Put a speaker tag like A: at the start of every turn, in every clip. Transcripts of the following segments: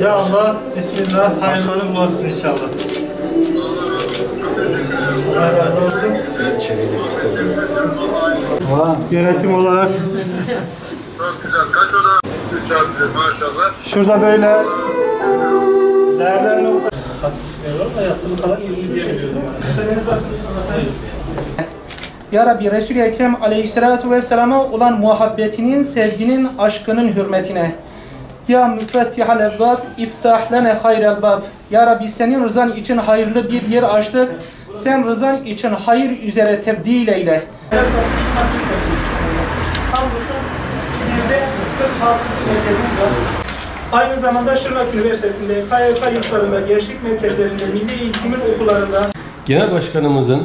A: Ya Allah, bismillah, hayırlı bulasın inşallah. Allah razı olsun. Yönetim olarak.
B: Çok güzel. Kaç oda? 3 artı maşallah.
A: Şurada böyle değerler nokta. Yatılı kalan 20 diye biliyordum.
C: Ya Rabbi Resul-i Ekrem aleyhissalatu vesselama olan muhabbetinin, sevginin, aşkının hürmetine. Ya müfettihal ebbab, iftah lene hayrel bab. Ya Rabbi senin rızan için hayırlı bir yer açtık. Sen rızan için hayır üzere tebdil eyle.
A: Aynı zamanda Şırnak Üniversitesi'nde, KYK yurtlarında, gençlik merkezlerinde, milli eğitimin okullarında
D: Genel Başkanımızın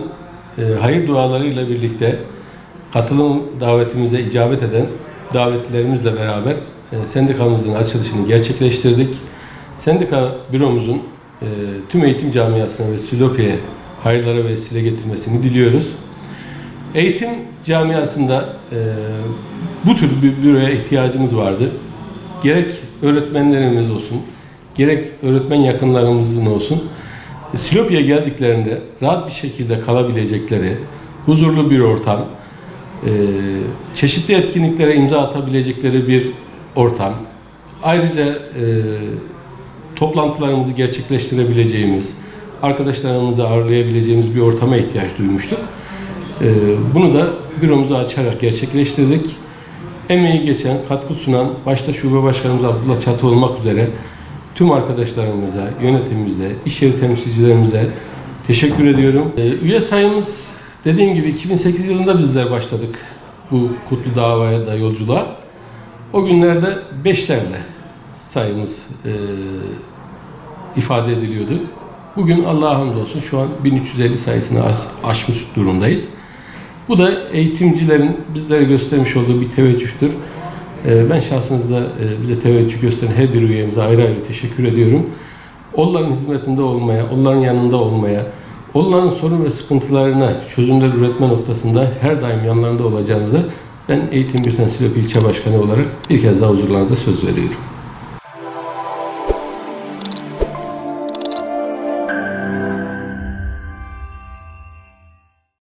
D: hayır dualarıyla birlikte katılım davetimize icabet eden davetlilerimizle beraber sendikamızın açılışını gerçekleştirdik. Sendika büromuzun tüm eğitim camiasına ve Silopi'ye hayırlara vesile getirmesini diliyoruz. Eğitim camiasında bu tür bir büroya ihtiyacımız vardı. Gerek öğretmenlerimiz olsun, gerek öğretmen yakınlarımızın olsun, Silopi'ye geldiklerinde rahat bir şekilde kalabilecekleri, huzurlu bir ortam, çeşitli etkinliklere imza atabilecekleri bir ortam, ayrıca toplantılarımızı gerçekleştirebileceğimiz, arkadaşlarımızı ağırlayabileceğimiz bir ortama ihtiyaç duymuştuk. Bunu da büromuzu açarak gerçekleştirdik. Emeği geçen, katkı sunan, başta Şube Başkanımız Abdullah Çatı olmak üzere tüm arkadaşlarımıza, yönetimimize, iş yeri temsilcilerimize teşekkür ediyorum. Üye sayımız dediğim gibi 2008 yılında bizler başladık bu kutlu davaya da yolculuğa. O günlerde 5'lerle sayımız ifade ediliyordu. Bugün Allah'a hamdolsun şu an 1350 sayısını aşmış durumdayız. Bu da eğitimcilerin bizlere göstermiş olduğu bir teveccühtür. Ben şahsınızda bize teveccüh gösteren her bir üyemize ayrı ayrı teşekkür ediyorum. Onların hizmetinde olmaya, onların yanında olmaya, onların sorun ve sıkıntılarına çözümler üretme noktasında her daim yanlarında olacağımıza ben Eğitim Birsen Silopi İlçe Başkanı olarak bir kez daha huzurlarınızda söz veriyorum.